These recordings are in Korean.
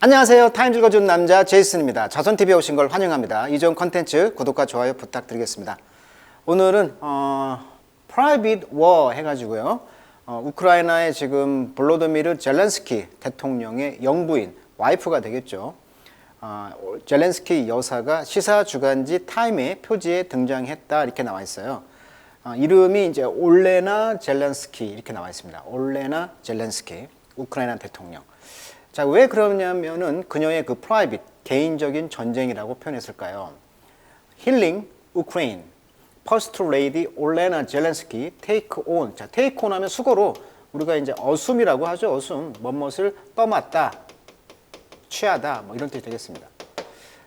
안녕하세요. 타임 읽어주는 남자 제이슨입니다. 자손TV에 오신 걸 환영합니다. 이전 컨텐츠 구독과 좋아요 부탁드리겠습니다. 오늘은 Private War 해가지고요. 우크라이나의 지금 볼로도미르 젤렌스키 대통령의 영부인, 와이프가 되겠죠. 젤렌스키 여사가 시사 주간지 타임의 표지에 등장했다 이렇게 나와 있어요. 이름이 이제 올레나 젤렌스키 이렇게 나와 있습니다. 올레나 젤렌스키, 우크라이나 대통령. 자, 왜 그러냐면은 그녀의 그 프라이빗, 개인적인 전쟁이라고 표현했을까요? 힐링 우크레인, 퍼스트 레이디 올레나 젤렌스키 테이크 온. 자, 테이크 온 하면 수거로 우리가 이제 어숨이라고 하죠. 어숨, 뭐뭇을 떠맡다, 취하다, 뭐 이런 뜻이 되겠습니다.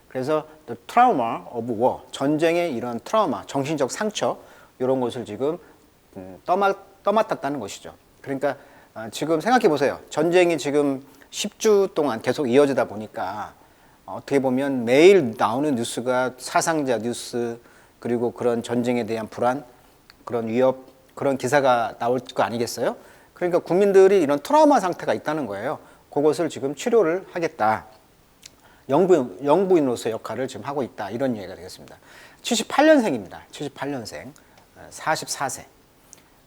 그래서 the trauma of war, 전쟁의 이런 트라우마, 정신적 상처 이런 것을 지금 떠맡았다는 것이죠. 그러니까 지금 생각해 보세요. 전쟁이 지금 10주 동안 계속 이어지다 보니까 어떻게 보면 매일 나오는 뉴스가 사상자 뉴스, 그리고 그런 전쟁에 대한 불안, 그런 위협, 그런 기사가 나올 거 아니겠어요? 그러니까 국민들이 이런 트라우마 상태가 있다는 거예요. 그것을 지금 치료를 하겠다. 영부인으로서 역할을 지금 하고 있다. 이런 얘기가 되겠습니다. 78년생입니다. 78년생. 44세.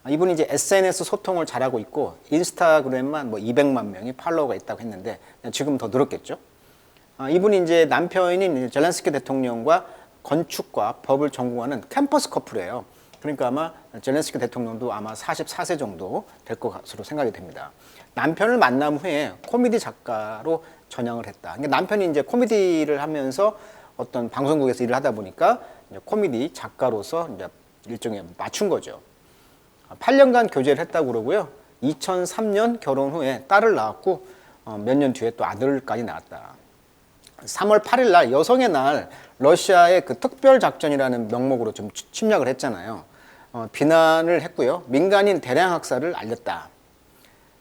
이분이 이제 SNS 소통을 잘하고 있고 인스타그램만 뭐 200만 명이 팔로워가 있다고 했는데 지금 더 늘었겠죠. 이분이 이제 남편인 젤렌스키 대통령과 건축과 법을 전공하는 캠퍼스 커플이에요. 그러니까 아마 젤렌스키 대통령도 아마 44세 정도 될 것으로 생각이 됩니다. 남편을 만남 후에 코미디 작가로 전향을 했다. 그러니까 남편이 이제 코미디를 하면서 어떤 방송국에서 일을 하다 보니까 이제 코미디 작가로서 이제 일종의 맞춘 거죠. 8년간 교제를 했다고 그러고요. 2003년 결혼 후에 딸을 낳았고 몇 년 뒤에 또 아들까지 낳았다. 3월 8일 날 여성의 날 러시아의 그 특별 작전이라는 명목으로 좀 침략을 했잖아요. 비난을 했고요. 민간인 대량 학살을 알렸다.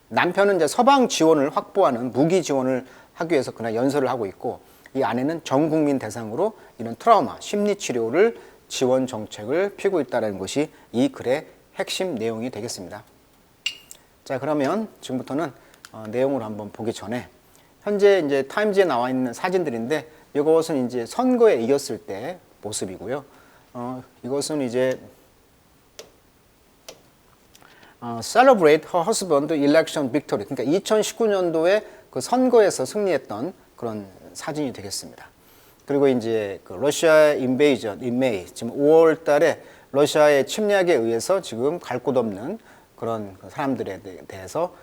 남편은 이제 서방 지원을 확보하는 무기 지원을 하기 위해서 그날 연설을 하고 있고, 이 아내는 전 국민 대상으로 이런 트라우마, 심리 치료를 지원 정책을 펴고 있다는 것이 이 글의 핵심 내용이 되겠습니다. 자, 그러면 지금부터는 내용을 한번 보기 전에 현재 이제 타임즈에 나와 있는 사진들인데, 이것은 이제 선거에 이겼을 때 모습이고요. 이것은 이제 celebrate her husband election victory. 그러니까 2019년도에 그 선거에서 승리했던 그런 사진이 되겠습니다. 그리고 이제 그 러시아 인베이전 in May, 지금 5월 달에 러시아의 침략에 의해서 지금 갈 곳 없는 그런 사람들에 대해서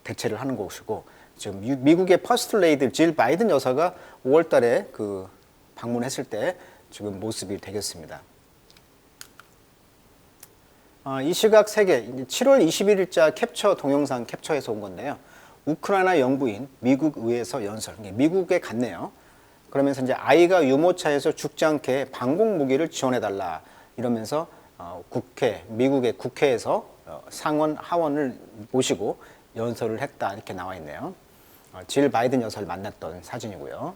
대체를 하는 것이고, 지금 미국의 퍼스트 레이디 질 바이든 여사가 5월 달에 그 방문했을 때 지금 모습이 되겠습니다. 이 시각 3개, 7월 21일자 캡처 동영상 캡처해서 온 건데요. 우크라이나 영부인 미국 의회에서 연설, 미국에 갔네요. 그러면서 이제 아이가 유모차에서 죽지 않게 방공 무기를 지원해달라 이러면서 미국의 국회에서 상원 하원을 모시고 연설을 했다 이렇게 나와 있네요. 질 바이든 여사를 만났던 사진이고요.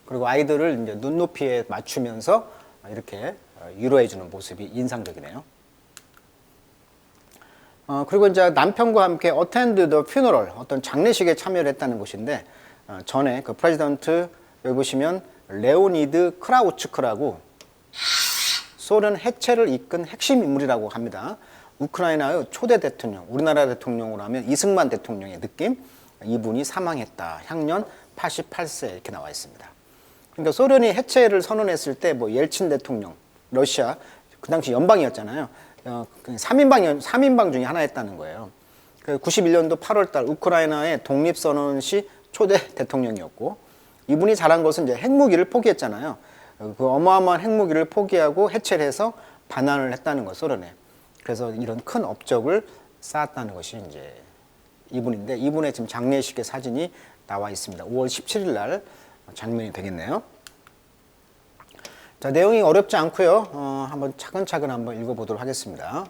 그리고 아이들을 이제 눈높이에 맞추면서 이렇게 위로해주는 모습이 인상적이네요. 그리고 이제 남편과 함께 attend the funeral, 어떤 장례식에 참여를 했다는 것인데, 전에 그 프레지던트 여기 보시면 레오니드 크라우츠크라고 소련 해체를 이끈 핵심 인물이라고 합니다. 우크라이나의 초대 대통령, 우리나라 대통령으로 하면 이승만 대통령의 느낌. 이분이 사망했다. 향년 88세 이렇게 나와 있습니다. 그러니까 소련이 해체를 선언했을 때 뭐 옐친 대통령, 러시아 그 당시 연방이었잖아요. 3인방 중에 하나였다는 거예요. 91년도 8월 달 우크라이나의 독립선언 시 초대 대통령이었고, 이분이 잘한 것은 이제 핵무기를 포기했잖아요. 그 어마어마한 핵무기를 포기하고 해체를 해서 반환을 했다는 거, 소련에. 그래서 이런 큰 업적을 쌓았다는 것이 이제 이분인데, 이분의 지금 장례식의 사진이 나와 있습니다. 5월 17일 날 장면이 되겠네요. 자, 내용이 어렵지 않고요. 한번 차근차근 한번 읽어보도록 하겠습니다.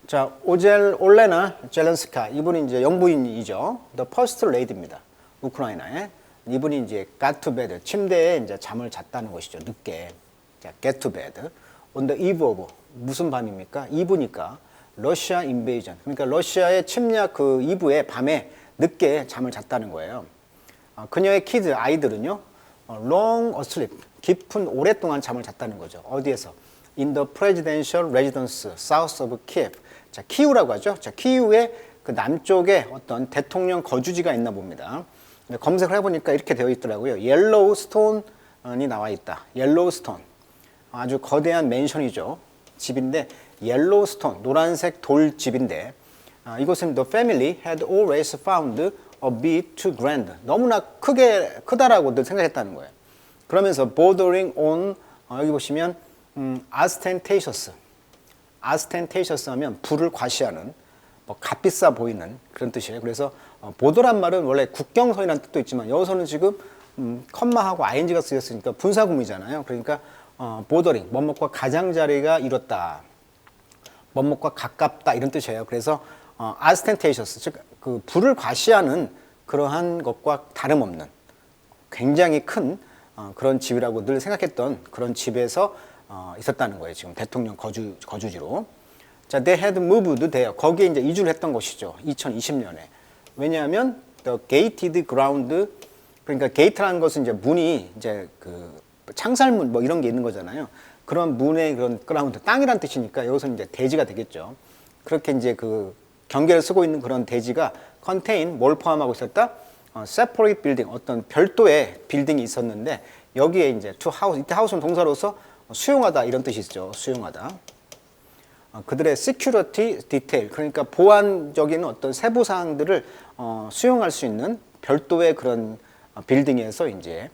자, 올레나 젤렌스카, 이분이 이제 영부인이죠. The First Lady입니다. 우크라이나에. 이분이 이제 got to bed, 침대에 이제 잠을 잤다는 것이죠. 늦게. 자, get to bed. On the eve of, 무슨 밤입니까? eve니까 러시아 인베이전. 그러니까 러시아의 침략 그 이브에 밤에 늦게 잠을 잤다는 거예요. 그녀의 키드 아이들은요, long asleep, 깊은 오랫동안 잠을 잤다는 거죠. 어디에서? In the presidential residence south of Kiev. 자, 키우라고 하죠. 자, 키우의 그 남쪽에 어떤 대통령 거주지가 있나 봅니다. 검색을 해보니까 이렇게 되어 있더라고요. 옐로우스톤이 나와 있다. 옐로우스톤. 아주 거대한 맨션이죠. 집인데 옐로우스톤, 노란색 돌집인데 이곳은 the family had always found a bit too grand. 너무나 크다라고 늘 생각했다는 거예요. 그러면서 bordering on 여기 보시면 ostentatious. ostentatious 하면 부를 과시하는 뭐 값비싸 보이는 그런 뜻이에요. 그래서 보도란 말은 원래 국경선이라는 뜻도 있지만 여기서는 지금 컴마하고 ing가 쓰였으니까 분사구문이잖아요. 그러니까 bordering, 뭐뭐과 가장자리가 이뤘다. 뭐뭐과 가깝다 이런 뜻이에요. 그래서 ostentatious, 즉 그 부를 과시하는 그러한 것과 다름없는 굉장히 큰 그런 집이라고 늘 생각했던 그런 집에서 있었다는 거예요. 지금 대통령 거주지로. 자, they had moved there. 거기에 이제 이주를 했던 것이죠. 2020년에. 왜냐하면 the gated ground, 그러니까 게이트라는 것은 이제 문이 이제 그 창살문 뭐 이런 게 있는 거잖아요. 그런 문의 그런 그라운드, 땅이란 뜻이니까 여기서는 이제 대지가 되겠죠. 그렇게 이제 그 경계를 쓰고 있는 그런 대지가 contain 뭘 포함하고 있었다? separate building, 어떤 별도의 빌딩이 있었는데 여기에 이제 to house, 이때 house는 동사로서 수용하다 이런 뜻이 있죠. 수용하다. 그들의 security detail, 그러니까 보안적인 어떤 세부 사항들을 수용할 수 있는 별도의 그런 빌딩에서 이제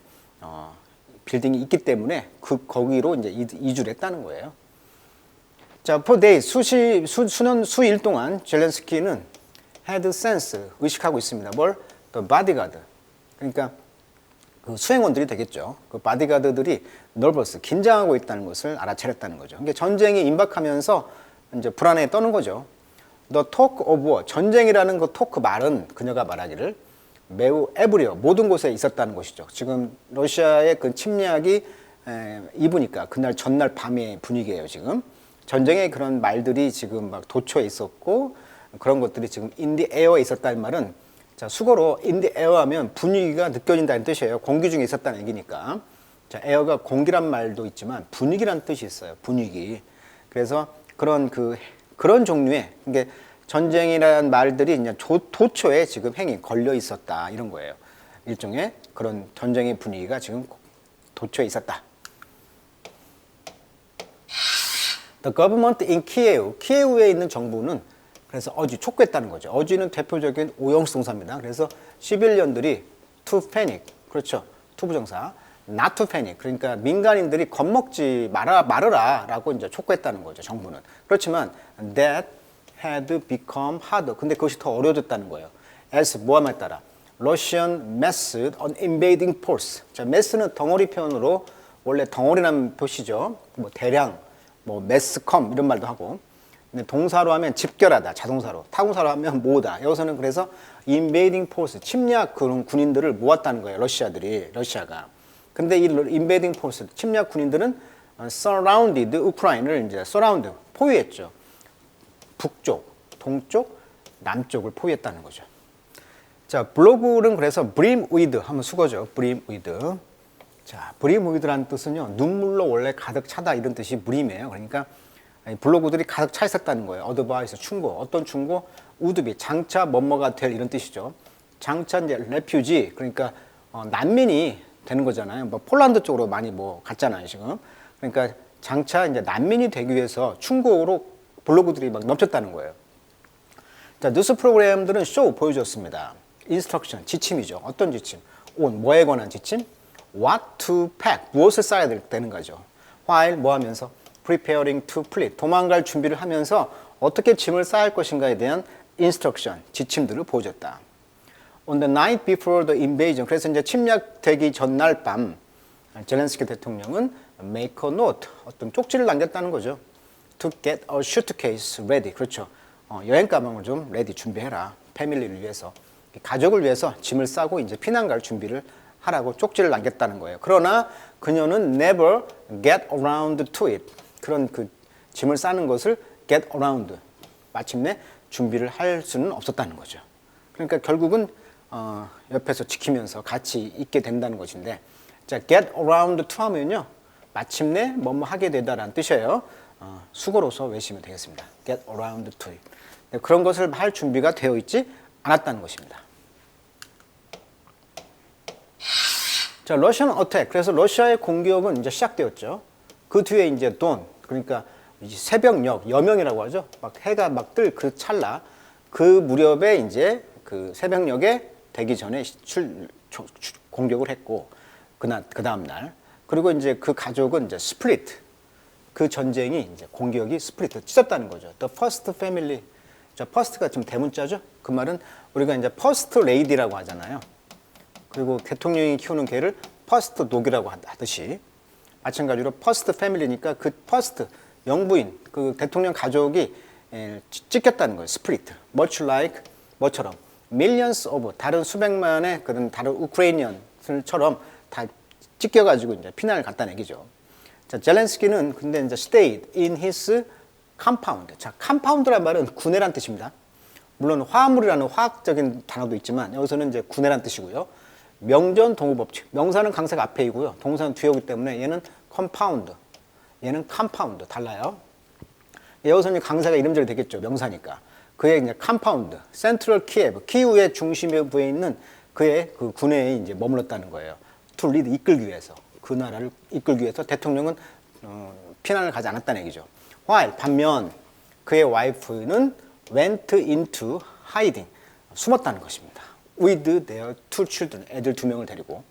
빌딩이 있기 때문에 거기로 이제 이주를 했다는 거예요. 자, for days, 수일 동안 젤렌스키는 had sense, 의식하고 있습니다. 뭘? The bodyguard. 그러니까 그 수행원들이 되겠죠. 그 바디가드들이 nervous, 긴장하고 있다는 것을 알아차렸다는 거죠. 그러니까 전쟁이 임박하면서 이제 불안에 떠는 거죠. The talk of war, 전쟁이라는 그 토크 말은 그녀가 말하기를 매우 에브리어, 모든 곳에 있었다는 것이죠. 지금 러시아의 그 침략이 이브니까 그날 전날 밤의 분위기예요. 지금 전쟁의 그런 말들이 지금 막 도처에 있었고 그런 것들이 지금 in the air에 있었다는 말은, 자, 수거로 in the air 하면 분위기가 느껴진다는 뜻이에요. 공기 중에 있었다는 얘기니까. 자, air가 공기란 말도 있지만 분위기란 뜻이 있어요. 분위기. 그래서 그런 종류의, 그러니까 전쟁이라는 말들이 이제 도처에 지금 행이 걸려 있었다 이런 거예요. 일종의 그런 전쟁의 분위기가 지금 도처에 있었다. The government in Kiev, 키예우에 있는 정부는 그래서 촉구했다는 거죠. 어지는 대표적인 오형식 동사입니다. 그래서 시빌리언들이 to panic, 그렇죠. to 부정사, not to panic, 그러니까 민간인들이 겁먹지 말아라라고 이제 촉구했다는 거죠. 정부는. 그렇지만 that had become harder. 근데 그것이 더 어려워졌다는 거예요. as 모함에 따라 Russian massed on invading force. 자, mass는 덩어리 표현으로 원래 덩어리라는 표시죠. 뭐 대량, 뭐 masscom 이런 말도 하고. 근데 동사로 하면 집결하다, 자동사로. 타동사로 하면 모으다. 여기서는 그래서 invading force, 침략 그런 군인들을 모았다는 거예요. 러시아가. 근데 이 invading force, 침략 군인들은 surrounded 우크라이나를 이제 surround, 포위했죠. 북쪽, 동쪽, 남쪽을 포위했다는 거죠. 자, 블로그는 그래서 brim with 하면 수거죠. brim with. 자, brim with라는 뜻은요, 눈물로 원래 가득 차다 이런 뜻이 brim이에요. 그러니까 블로그들이 가득 차 있었다는 거예요. 어드바이스, 충고. 어떤 충고? 우드비, 장차 뭐뭐가 될 이런 뜻이죠. 장차 이제 레퓨지, 그러니까 난민이 되는 거잖아요. 뭐 폴란드 쪽으로 많이 뭐 갔잖아요, 지금. 그러니까 장차 이제 난민이 되기 위해서 충고로 블로그들이 막 넘쳤다는 거예요. 자, 뉴스 프로그램들은 쇼 보여줬습니다. 인스트럭션, 지침이죠. 어떤 지침? on, 뭐에 관한 지침? what to pack, 무엇을 싸야 되는 거죠. while 뭐 하면서? preparing to flee, 도망갈 준비를 하면서 어떻게 짐을 싸야 할 것인가에 대한 instruction, 지침들을 보여줬다. On the night before the invasion, 그래서 이제 침략되기 전날 밤 젤렌스키 대통령은 make a note, 어떤 쪽지를 남겼다는 거죠. To get a suitcase ready, 그렇죠. 여행 가방을 좀 ready, 준비해라. 패밀리를 위해서, 가족을 위해서 짐을 싸고 이제 피난 갈 준비를 하라고 쪽지를 남겼다는 거예요. 그러나 그녀는 never get around to it. 그런 그 짐을 싸는 것을 get around, 마침내 준비를 할 수는 없었다는 거죠. 그러니까 결국은 옆에서 지키면서 같이 있게 된다는 것인데, 자, get around to 하면요, 마침내 뭐뭐 하게 되다라는 뜻이에요. 수고로서 외우시면 되겠습니다. get around to it. 그런 것을 할 준비가 되어 있지 않았다는 것입니다. 자, 러시안 어택. 그래서 러시아의 공격은 이제 시작되었죠. 그 뒤에 이제 dawn, 그러니까 이제 새벽녘, 여명이라고 하죠. 막 해가 막 뜰 그 찰나, 그 무렵에 이제 그 새벽녘에 되기 전에 공격을 했고, 그 다음 날. 그리고 이제 그 가족은 이제 스플리트. 그 전쟁이 이제 공격이 스플리트 찢었다는 거죠. The first family. 자, first가 지금 대문자죠. 그 말은 우리가 이제 first lady라고 하잖아요. 그리고 대통령이 키우는 개를 퍼스트 독이라고 하듯이 마찬가지로 퍼스트 패밀리니까 그 퍼스트 영부인 그 대통령 가족이 찢겼다는 거예요. 스플리트. much like 뭐처럼 millions of 다른 수백만의 그런 다른 우크라이니언들처럼 다 찢겨가지고 이제 피난을 갔다는 얘기죠. 자, 젤렌스키는 근데 이제 stayed in his compound. 자, compound란 말은 군해란 뜻입니다. 물론 화합물이라는 화학적인 단어도 있지만 여기서는 이제 군해란 뜻이고요. 명전 동호법칙. 명사는 강사가 앞에 있고요. 동사는 뒤에 오기 때문에 얘는 컴파운드. 얘는 컴파운드. 달라요. 여기서는 강사가 이름절이 되겠죠. 명사니까. 그의 이제 컴파운드. 센트럴 키예브. 키우의 중심부에 있는 그의 그 군에 이제 머물렀다는 거예요. to lead 이끌기 위해서. 그 나라를 이끌기 위해서 대통령은 피난을 가지 않았다는 얘기죠. while 반면 그의 와이프는 went into hiding. 숨었다는 것입니다. with their two children, 애들 2명을 데리고.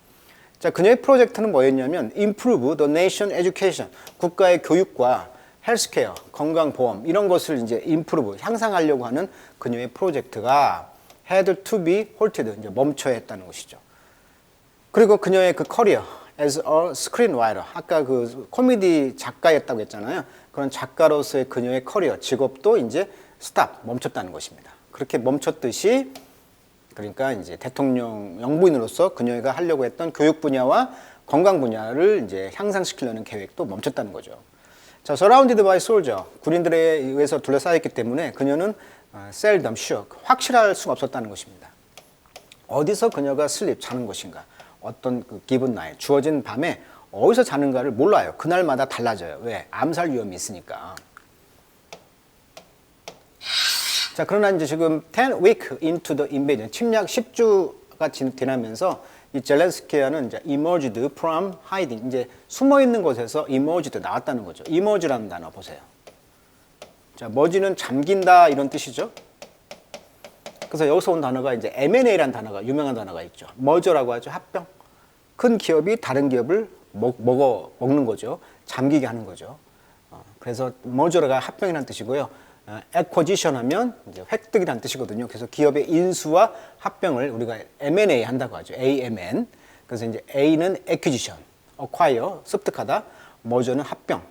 자, 그녀의 프로젝트는 뭐였냐면 improve the nation education, 국가의 교육과 헬스케어, 건강보험 이런 것을 이제 improve, 향상하려고 하는 그녀의 프로젝트가 had to be halted, 이제 멈춰야 했다는 것이죠. 그리고 그녀의 그 커리어 as a screenwriter, 아까 그 코미디 작가였다고 했잖아요. 그런 작가로서의 그녀의 커리어, 직업도 이제 stop, 멈췄다는 것입니다. 그렇게 멈췄듯이 그러니까 이제 대통령 영부인으로서 그녀가 하려고 했던 교육 분야와 건강 분야를 이제 향상시키려는 계획도 멈췄다는 거죠. 자, surrounded by soldier, 군인들에 의해서 둘러싸였기 때문에 그녀는 seldom sure, 확실할 수가 없었다는 것입니다. 어디서 그녀가 sleep, 자는 것인가, 어떤 그 given night, 주어진 밤에 어디서 자는가를 몰라요. 그날마다 달라져요. 왜? 암살 위험이 있으니까. 자, 그러나 이제 지금 10 week into the invasion, 침략 10주가 지나면서 이 젤렌스키야는 이제 emerged from hiding, 이제 숨어 있는 곳에서 emerged 나왔다는 거죠. emerge라는 단어 보세요. 자, 머지는 잠긴다 이런 뜻이죠. 그래서 여기서 온 단어가 이제 M&A라는 단어가 유명한 단어가 있죠. 머저라고 하죠. 합병. 큰 기업이 다른 기업을 먹는 거죠. 잠기게 하는 거죠. 그래서 머저가 합병이라는 뜻이고요. acquisition 하면 이제 획득이라는 뜻이거든요. 그래서 기업의 인수와 합병을 우리가 M&A 한다고 하죠. AMN. 그래서 이제 A는 acquisition, acquire, 습득하다. merger는 합병.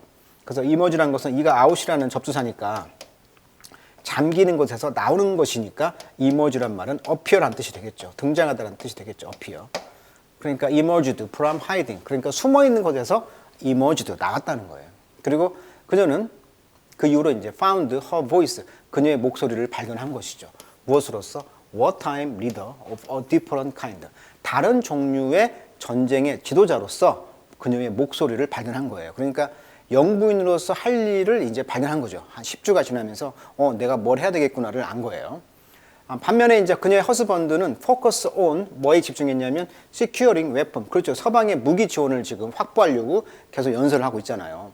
그래서 emerge라는 것은 이가 out이라는 접두사니까 잠기는 곳에서 나오는 것이니까 emerge란 말은 appear라는 뜻이 되겠죠. 등장하다라는 뜻이 되겠죠. appear. 그러니까 emerged from hiding. 그러니까 숨어 있는 곳에서 emerged 나왔다는 거예요. 그리고 그녀는 그 이후로 이제 found her voice, 그녀의 목소리를 발견한 것이죠. 무엇으로써? wartime leader of a different kind. 다른 종류의 전쟁의 지도자로서 그녀의 목소리를 발견한 거예요. 그러니까 영부인으로서 할 일을 이제 발견한 거죠. 한 10주가 지나면서 내가 뭘 해야 되겠구나를 안 거예요. 반면에 이제 그녀의 허스번드는 focus on 뭐에 집중했냐면 securing weapon. 그렇죠. 서방의 무기 지원을 지금 확보하려고 계속 연설을 하고 있잖아요.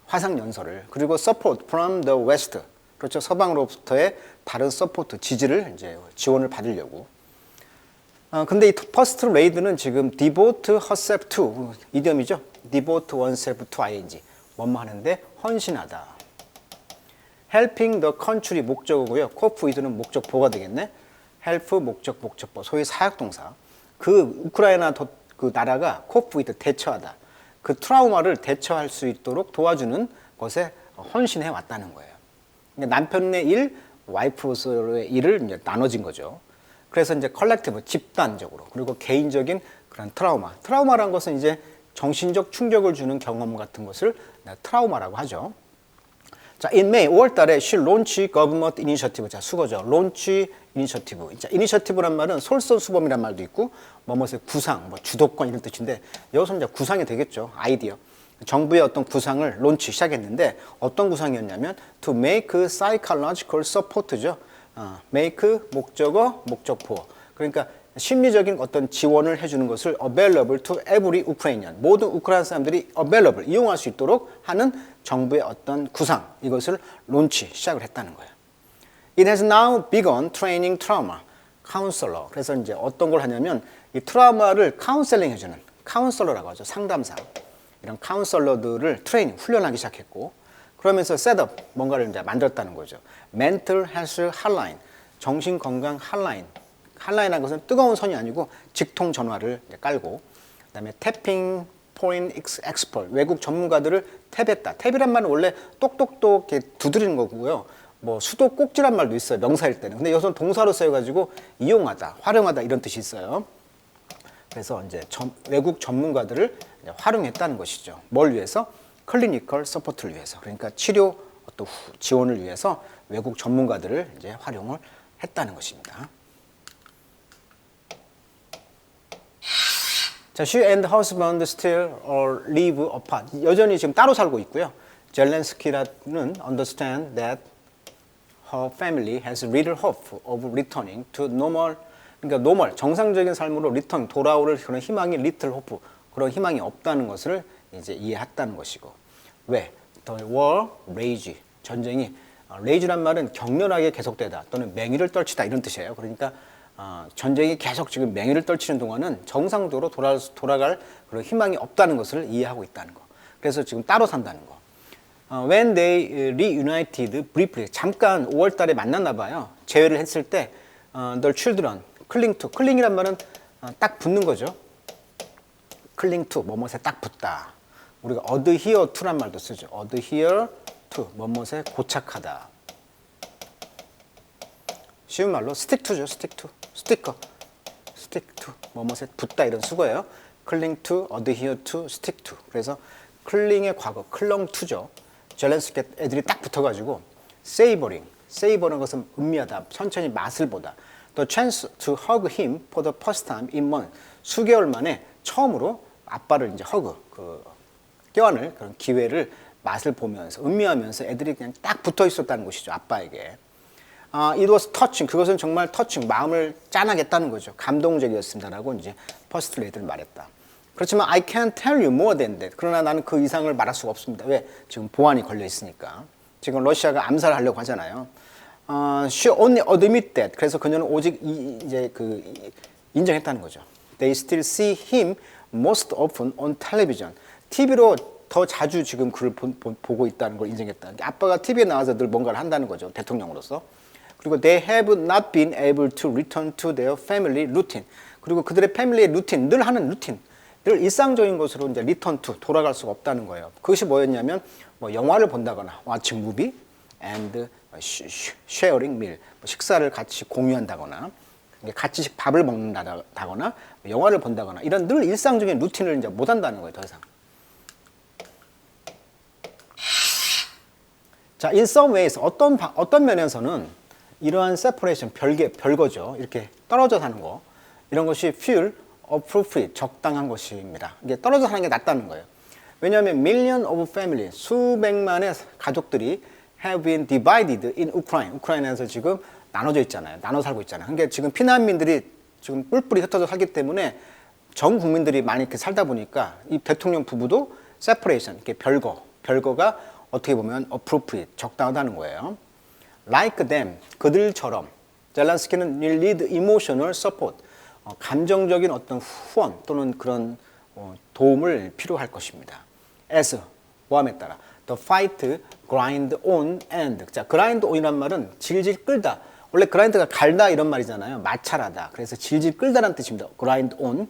화상 연설을. 그리고 support from the west. 그렇죠. 서방으로부터의 다른 서포트, 지지를 이제 지원을 받으려고. 근데 이 first lady는 지금 devote herself to 이디엄이죠. devote oneself to ing. 뭐뭐 하는데 헌신하다. helping the country 목적어고요. cope with는 목적보가 되겠네. help 목적보. 소위 사역동사. 그 우크라이나 그 나라가 cope with 대처하다. 그 트라우마를 대처할 수 있도록 도와주는 것에 헌신해 왔다는 거예요. 남편의 일, 와이프로서의 일을 이제 나눠진 거죠. 그래서 이제 컬렉티브, 집단적으로, 그리고 개인적인 그런 트라우마. 트라우마라는 것은 이제 정신적 충격을 주는 경험 같은 것을 트라우마라고 하죠. 자, in May 5월 달에 she launched government initiative. 자, 수거죠. launch initiative. 자, initiative란 말은 솔선수범이란 말도 있고 뭐뭐의 구상, 뭐 주도권 이런 뜻인데 여기서는 이제 구상이 되겠죠. 아이디어. 정부의 어떤 구상을 론치 시작했는데 어떤 구상이었냐면 to make psychological support죠. make 목적어, 목적보. 그러니까 심리적인 어떤 지원을 해주는 것을 available to every Ukrainian. 모든 우크라이나 사람들이 available, 이용할 수 있도록 하는 정부의 어떤 구상, 이것을 론치, 시작을 했다는 거예요. It has now begun training trauma counselor. 그래서 이제 어떤 걸 하냐면 이 트라우마를 카운셀링 해주는 카운셀러라고 하죠. 상담사. 이런 카운셀러들을 트레이닝, 훈련하기 시작했고 그러면서 셋업, 뭔가를 이제 만들었다는 거죠. Mental Health Hotline, 정신건강 핫라인. 핫라인이라는 것은 뜨거운 선이 아니고 직통 전화를 깔고 그다음에 태핑 포인 엑스퍼트, 외국 전문가들을 탭했다. 탭이란 말은 원래 똑똑똑 이렇게 두드리는 거고요. 뭐 수도 꼭지란 말도 있어요. 명사일 때는. 근데 여기서는 동사로 쓰여가지고 이용하다, 활용하다 이런 뜻이 있어요. 그래서 이제 외국 전문가들을 이제 활용했다는 것이죠. 뭘 위해서? 클리니컬 서포트를 위해서. 그러니까 치료 어떤 지원을 위해서 외국 전문가들을 이제 활용을 했다는 것입니다. 자, she and husband still live apart. 여전히 지금 따로 살고 있고요. 젤렌스키라는 understand that her family has little hope of returning to normal. 그러니까 normal, 정상적인 삶으로 return, 돌아올 그런 희망이 little hope, 그런 희망이 없다는 것을 이제 이해했다는 것이고. 왜? The war rage, 전쟁이 rage란 말은 격렬하게 계속되다 또는 맹위를 떨치다 이런 뜻이에요. 그러니까 전쟁이 계속 지금 맹위를 떨치는 동안은 정상적으로 돌아갈 그런 희망이 없다는 것을 이해하고 있다는 거. 그래서 지금 따로 산다는 거. When they reunited briefly, 잠깐 5월 달에 만났나 봐요. 재회를 했을 때 their children cling to, cling이란 말은 딱 붙는 거죠. cling to, 뭐뭇에 딱 붙다. 우리가 adhere to란 말도 쓰죠. adhere to, 뭐뭇에 고착하다. 쉬운 말로 stick to죠. stick to, 스티커, stick to, 뭐뭇에 붙다 이런 수거예요. cling to, adhere to, stick to. 그래서 클링의 과거, 클렁 to죠. 젤렌스키 애들이 딱 붙어가지고 savoring, savoring 것은 음미하다, 천천히 맛을 보다. The chance to hug him for the first time in months. 수개월 만에 처음으로 아빠를 이제 껴안을 그런 기회를 맛을 보면서 음미하면서 애들이 그냥 딱 붙어 있었다는 것이죠. 아빠에게. It was touching. 그것은 정말 touching. 마음을 짠하게 했다는 거죠. 감동적이었습니다라고 이제 퍼스트 레이드를 말했다. 그렇지만 I can't tell you more than that. 그러나 나는 그 이상을 말할 수가 없습니다. 왜? 지금 보안이 걸려 있으니까. 지금 러시아가 암살을 하려고 하잖아요. She only admit that. 그래서 그녀는 오직 인정했다는 거죠. They still see him most often on television. TV로 더 자주 지금 그를 보고 있다는 걸 인정했다. 아빠가 TV에 나와서 늘 뭔가를 한다는 거죠. 대통령으로서. 그리고 they have not been able to return to their family routine. 그리고 그들의 패밀리의 루틴, 늘 하는 루틴, 늘 일상적인 것으로 이제 return to, 돌아갈 수가 없다는 거예요. 그것이 뭐였냐면 뭐 영화를 본다거나, watching movie and sharing meal, 식사를 같이 공유한다거나, 같이 밥을 먹는다거나, 영화를 본다거나 이런 늘 일상적인 루틴을 이제 못 한다는 거예요, 더 이상. 자, in some ways 어떤 면에서는 이러한 separation 별거죠. 이렇게 떨어져 사는 거 이런 것이 feel appropriate 적당한 것입니다. 이게 떨어져 사는 게 낫다는 거예요. 왜냐하면 million of family 수백만의 가족들이 have been divided in Ukraine. 우크라이나에서 지금 나눠져 있잖아요. 나눠 살고 있잖아요. 그러니까 지금 피난민들이 지금 뿔뿔이 흩어져 살기 때문에 전 국민들이 많이 이렇게 살다 보니까 이 대통령 부부도 separation 이렇게 별거가 어떻게 보면 appropriate 적당하다는 거예요. Like them 그들처럼 젤란스키는 will need emotional support 감정적인 어떤 후원 또는 그런 도움을 필요할 것입니다. As 뭐함에 따라 the fight grind on and 자 grind on이란 말은 질질 끌다 원래 grind가 갈다 이런 말이잖아요. 마찰하다 그래서 질질 끌다라는 뜻입니다. grind on,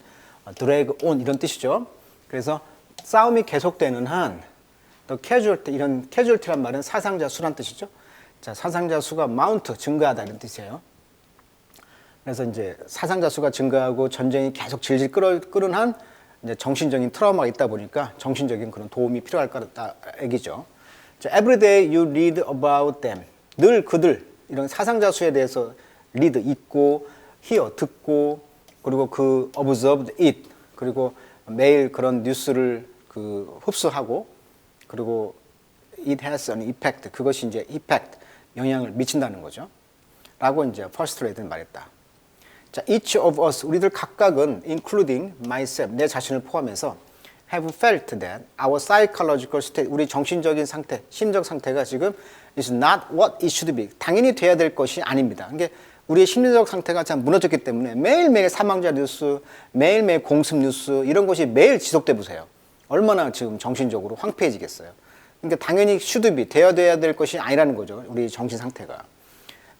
drag on 이런 뜻이죠. 그래서 싸움이 계속되는 한 the casualty 이런 casualty란 말은 사상자 수란 뜻이죠. 자 사상자 수가 mount 증가하다 이런 뜻이에요. 그래서 이제 사상자 수가 증가하고 전쟁이 계속 질질 끄는 한 이제 정신적인 트라우마가 있다 보니까 정신적인 그런 도움이 필요할 거다 얘기죠. 자, every day you read about them. 늘 그들, 이런 사상자 수에 대해서 read, 읽고, hear, 듣고, 그리고 그 observed it, 그리고 매일 그런 뉴스를 그 흡수하고, 그리고 it has an effect, 그것이 이제 effect, 영향을 미친다는 거죠. 라고 이제 퍼스트 레이드는 말했다. 자, each of us, 우리들 각각은 including myself, 내 자신을 포함해서 have felt that our psychological state, 우리 정신적인 상태, 심적 상태가 지금 is not what it should be. 당연히 돼야 될 것이 아닙니다. 그러니까 우리의 심리적 상태가 참 무너졌기 때문에 매일매일 사망자 뉴스, 매일매일 공습 뉴스 이런 것이 매일 지속돼 보세요. 얼마나 지금 정신적으로 황폐해지겠어요. 그러니까 당연히 should be, 돼야 될 것이 아니라는 거죠. 우리 정신 상태가.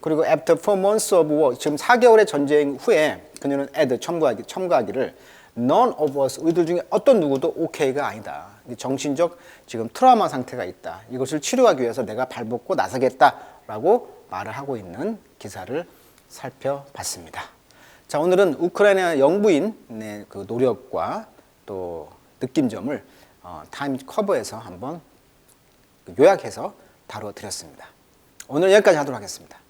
그리고 after 4 months of war, 지금 4개월의 전쟁 후에 그녀는 add, 첨가하기를 none of us, 우리들 중에 어떤 누구도 OK가 아니다. 정신적 지금 트라우마 상태가 있다. 이것을 치료하기 위해서 내가 발벗고 나서겠다라고 말을 하고 있는 기사를 살펴봤습니다. 자, 오늘은 우크라이나 영부인의 그 노력과 또 느낌점을 타임즈 커버에서 한번 요약해서 다뤄드렸습니다. 오늘 여기까지 하도록 하겠습니다.